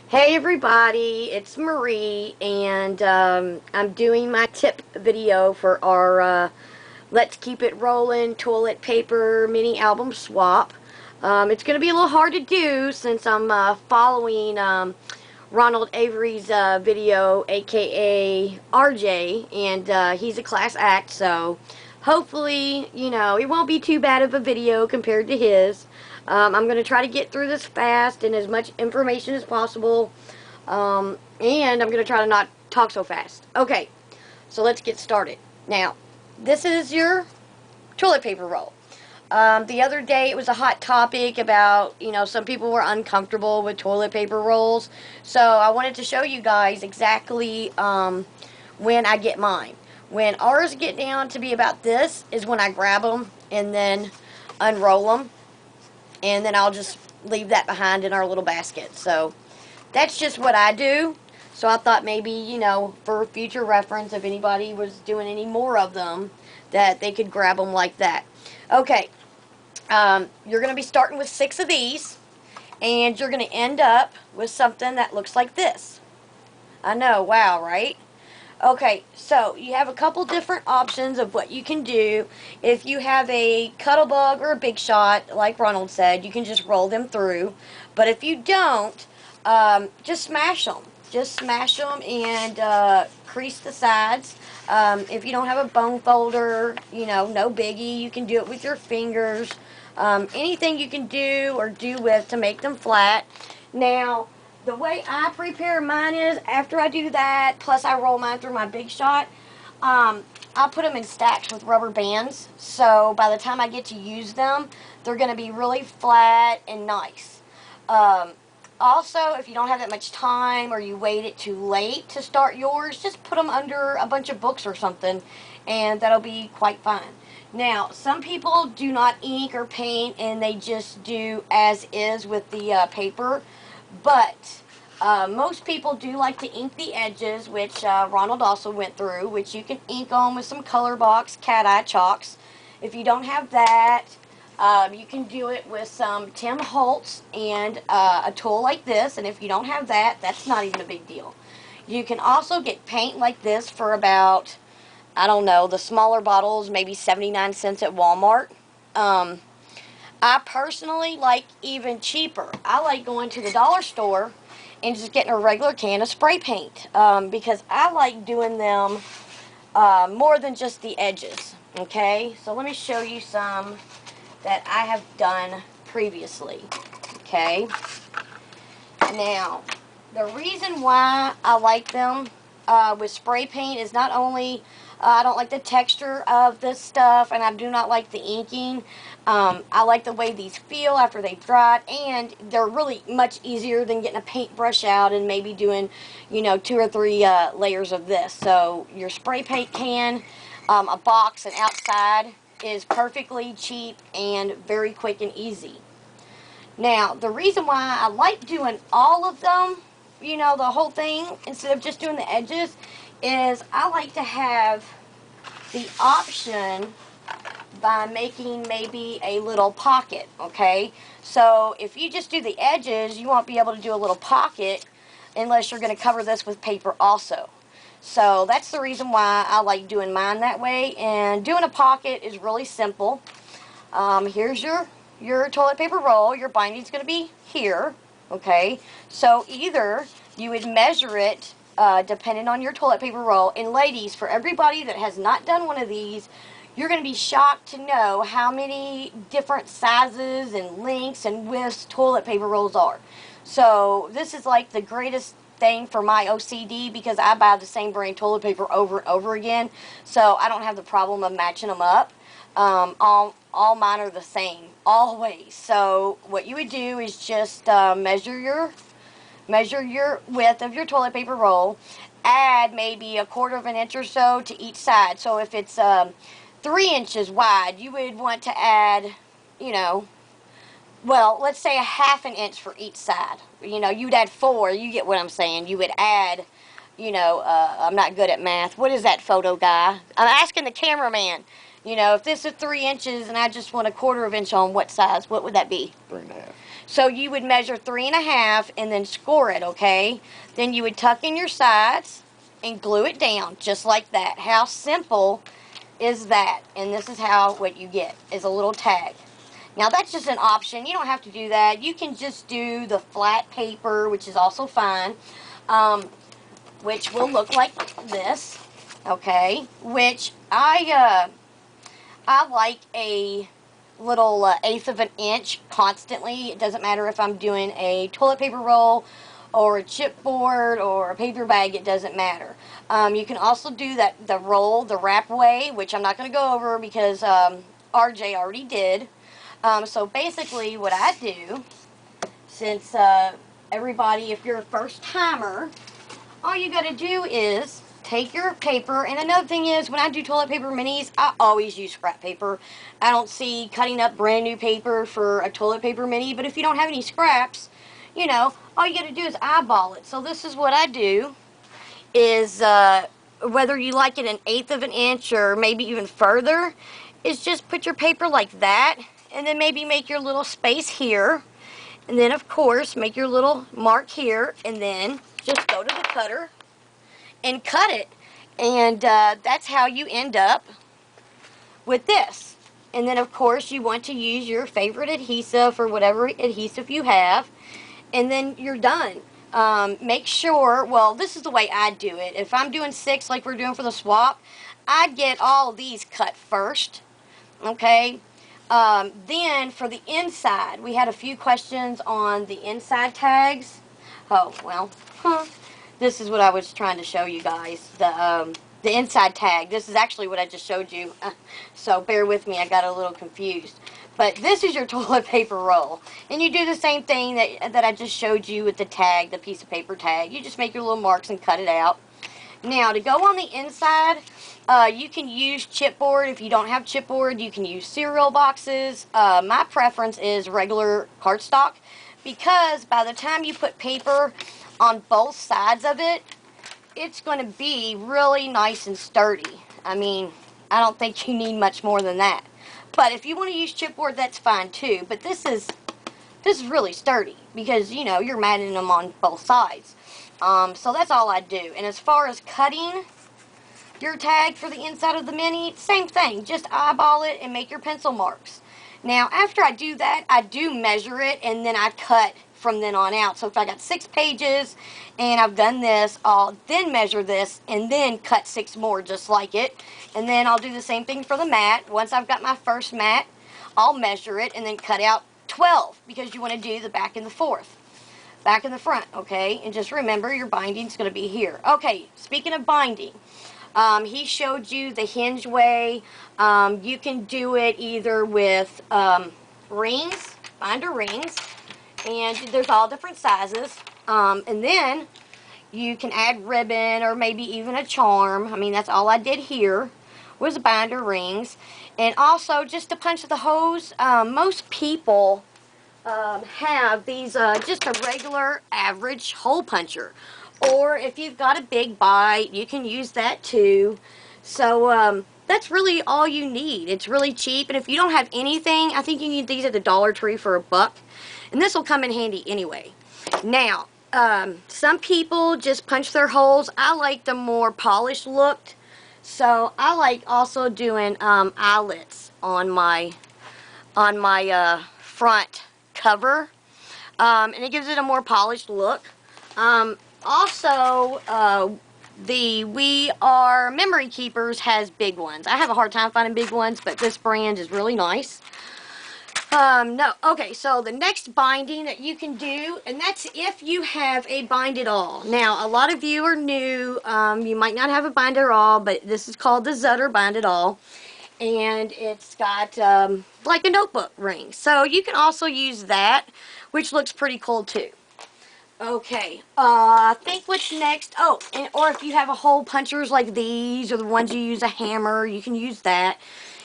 Hey everybody, it's Marie, and I'm doing my tip video for our Let's Keep It Rollin' toilet paper mini album swap. It's going to be a little hard to do since I'm following Ronald Avery's video, aka RJ, and he's a class act, so hopefully, it won't be too bad of a video compared to his. I'm going to try to get through this fast and as much information as possible. And I'm going to try to not talk so fast. Okay, so let's get started. Now, this is your toilet paper roll. The other day it was a hot topic about, some people were uncomfortable with toilet paper rolls. So I wanted to show you guys exactly when I get mine. When ours get down to be about this is when I grab them and then unroll them. And then I'll just leave that behind in our little basket. So that's just what I do. So I thought maybe, for future reference, if anybody was doing any more of them, that they could grab them like that. Okay, you're going to be starting with 6 of these, and you're going to end up with something that looks like this. I know, wow, right? Okay, so you have a couple different options of what you can do. If you have a Cuttlebug or a Big Shot, like Ronald said, you can just roll them through. But if you don't, just smash them. Just smash them and crease the sides. If you don't have a bone folder, no biggie. You can do it with your fingers. Anything you can do or do with to make them flat. Now, the way I prepare mine is after I do that, plus I roll mine through my Big Shot, I put them in stacks with rubber bands. So by the time I get to use them, they're going to be really flat and nice. Also, if you don't have that much time or you waited too late to start yours, just put them under a bunch of books or something, and that'll be quite fine. Now, some people do not ink or paint, and they just do as is with the paper, but most people do like to ink the edges, which Ronald also went through, which you can ink on with some color box cat eye chalks. If you don't have that, you can do it with some Tim Holtz and a tool like this, and if you don't have that, that's not even a big deal. You can also get paint like this for about, I don't know, the smaller bottles, maybe 79 cents at Walmart. I personally like even cheaper. I like going to the dollar store and just getting a regular can of spray paint because I like doing them more than just the edges. Okay, so let me show you some that I have done previously. Okay, now the reason why I like them with spray paint is not only I don't like the texture of this stuff, and I do not like the inking. I like the way these feel after they've dried, and they're really much easier than getting a paintbrush out and maybe doing, 2 or 3 layers of this. So your spray paint can, a box, and outside is perfectly cheap and very quick and easy. Now, the reason why I like doing all of them, the whole thing, instead of just doing the edges, is I like to have the option by making maybe a little pocket, okay? So if you just do the edges, you won't be able to do a little pocket unless you're going to cover this with paper also. So that's the reason why I like doing mine that way. And doing a pocket is really simple. Here's your toilet paper roll. Your binding's going to be here, okay? So either you would measure it depending on your toilet paper roll. And ladies, for everybody that has not done one of these, you're going to be shocked to know how many different sizes and lengths and widths toilet paper rolls are. So this is like the greatest thing for my OCD because I buy the same brand toilet paper over and over again, so I don't have the problem of matching them up. All mine are the same always. So what you would do is just measure your width of your toilet paper roll, add maybe a quarter of an inch or so to each side. So if it's 3 inches wide, you would want to add, well, let's say a half an inch for each side. You'd add 4. You get what I'm saying. You would add, I'm not good at math. What is that, photo guy? I'm asking the cameraman. If this is 3 inches and I just want a quarter of an inch on what size, what would that be? 3.5. So you would measure 3.5 and then score it, okay? Then you would tuck in your sides and glue it down just like that. How simple is that? And this is what you get is a little tag. Now that's just an option. You don't have to do that. You can just do the flat paper, which is also fine, which will look like this, okay? Which I like a little 1/8 of an inch constantly. It doesn't matter if I'm doing a toilet paper roll or a chipboard or a paper bag, it doesn't matter. You can also do the roll, the wrap way, which I'm not going to go over because RJ already did. So basically what I do, since everybody, if you're a first timer, all you got to do is take your paper, and another thing is, when I do toilet paper minis, I always use scrap paper. I don't see cutting up brand new paper for a toilet paper mini, but if you don't have any scraps, you know, all you got to do is eyeball it. So this is what I do, is whether you like it 1/8 of an inch or maybe even further, is just put your paper like that, and then maybe make your little space here, and then of course make your little mark here, and then just go to the cutter and cut it, and that's how you end up with this. And then of course you want to use your favorite adhesive or whatever adhesive you have, and then you're done. Make sure, well, this is the way I do it. If I'm doing 6 like we're doing for the swap, I get all of these cut first, okay? Then for the inside, we had a few questions on the inside tags. Oh, well, this is what I was trying to show you guys, the inside tag. This is actually what I just showed you, so bear with me, I got a little confused. But this is your toilet paper roll, and you do the same thing that I just showed you with the tag, the piece of paper tag. You just make your little marks and cut it out. Now, to go on the inside, you can use chipboard. If you don't have chipboard, you can use cereal boxes. My preference is regular cardstock, because by the time you put paper on both sides of it, it's going to be really nice and sturdy. I mean, I don't think you need much more than that. But if you want to use chipboard, that's fine too. But this is really sturdy, because, you know, you're matting them on both sides. So that's all I do. And as far as cutting your tag for the inside of the mini, same thing. Just eyeball it and make your pencil marks. Now, after I do that, I do measure it, and then I cut from then on out. So if I got 6 pages and I've done this, I'll then measure this and then cut 6 more just like it. And then I'll do the same thing for the mat. Once I've got my first mat, I'll measure it and then cut out 12, because you want to do the back and the forth. Back and the front, okay? And just remember, your binding's going to be here. Okay, speaking of binding, he showed you the hinge way. You can do it either with rings, binder rings, and there's all different sizes. And then you can add ribbon or maybe even a charm. I mean, that's all I did here was binder rings. And also, just to punch the hose, most people have these, just a regular average hole puncher. Or if you've got a big bite, you can use that too. So that's really all you need. It's really cheap, and if you don't have anything, I think you need these at the Dollar Tree for $1. And this will come in handy anyway. Now, some people just punch their holes. I like the more polished looked. So I like also doing eyelets on my front cover, and it gives it a more polished look. Also, the We Are Memory Keepers has big ones. I have a hard time finding big ones, but this brand is really nice. Okay, so the next binding that you can do, and that's if you have a bind it all. Now, a lot of you are new, you might not have a bind it all, but this is called the Zutter Bind It All, and it's got like a notebook ring. So you can also use that, which looks pretty cool too. Okay, I think what's next, or if you have a hole punchers like these, or the ones you use a hammer, you can use that.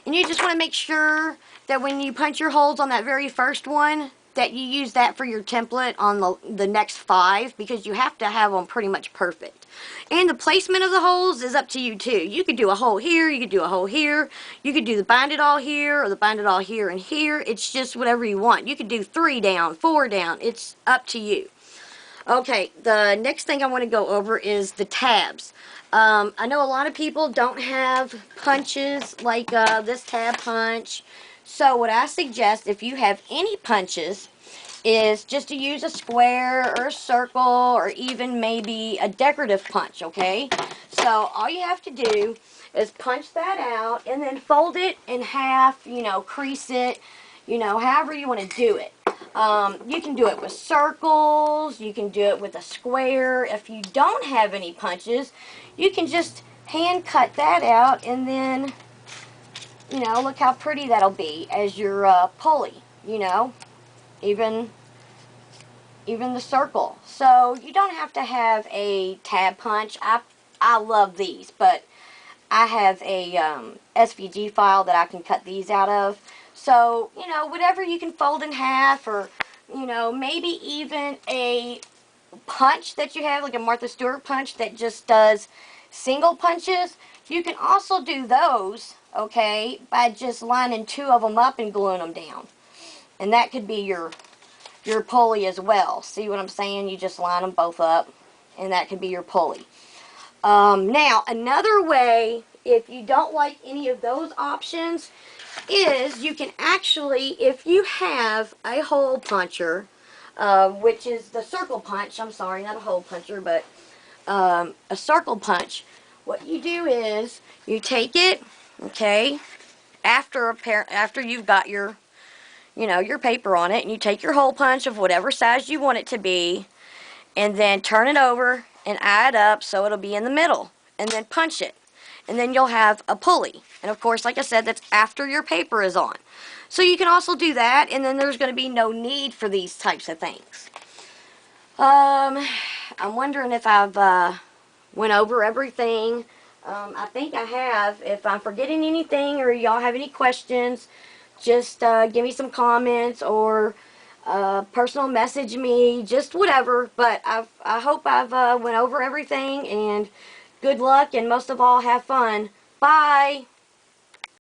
And you just want to make sure that when you punch your holes on that very first one, that you use that for your template on the next 5, because you have to have them pretty much perfect. And the placement of the holes is up to you too. You could do a hole here, you could do a hole here, you could do the bind it all here, or the bind it all here and here. It's just whatever you want. You could do 3 down, 4 down. It's up to you. Okay, the next thing I want to go over is the tabs. I know a lot of people don't have punches like this tab punch. So what I suggest, if you have any punches, is just to use a square or a circle or even maybe a decorative punch, okay? So all you have to do is punch that out and then fold it in half, you know, crease it, you know, however you want to do it. You can do it with circles, you can do it with a square. If you don't have any punches, you can just hand cut that out and then, you know, look how pretty that'll be as your pulley, you know, even the circle. So you don't have to have a tab punch. I love these, but I have a SVG file that I can cut these out of. So, you know, whatever you can fold in half, or, you know, maybe even a punch that you have, like a Martha Stewart punch that just does single punches. You can also do those, okay, by just lining 2 of them up and gluing them down. And that could be your pulley as well. See what I'm saying? You just line them both up, and that could be your pulley. Now, another way, if you don't like any of those options, is you can actually, if you have a hole puncher, which is the circle punch, I'm sorry, not a hole puncher, but a circle punch, what you do is you take it, okay, after you've got your, you know, your paper on it, and you take your hole punch of whatever size you want it to be, and then turn it over and eye it up so it'll be in the middle, and then punch it, and then you'll have a pulley. And of course, like I said, that's after your paper is on. So you can also do that, and then there's going to be no need for these types of things. I'm wondering if I've went over everything. I think I have. If I'm forgetting anything or y'all have any questions, just give me some comments, or personal message me, just whatever. But I hope I've went over everything, and good luck, and most of all, have fun. Bye!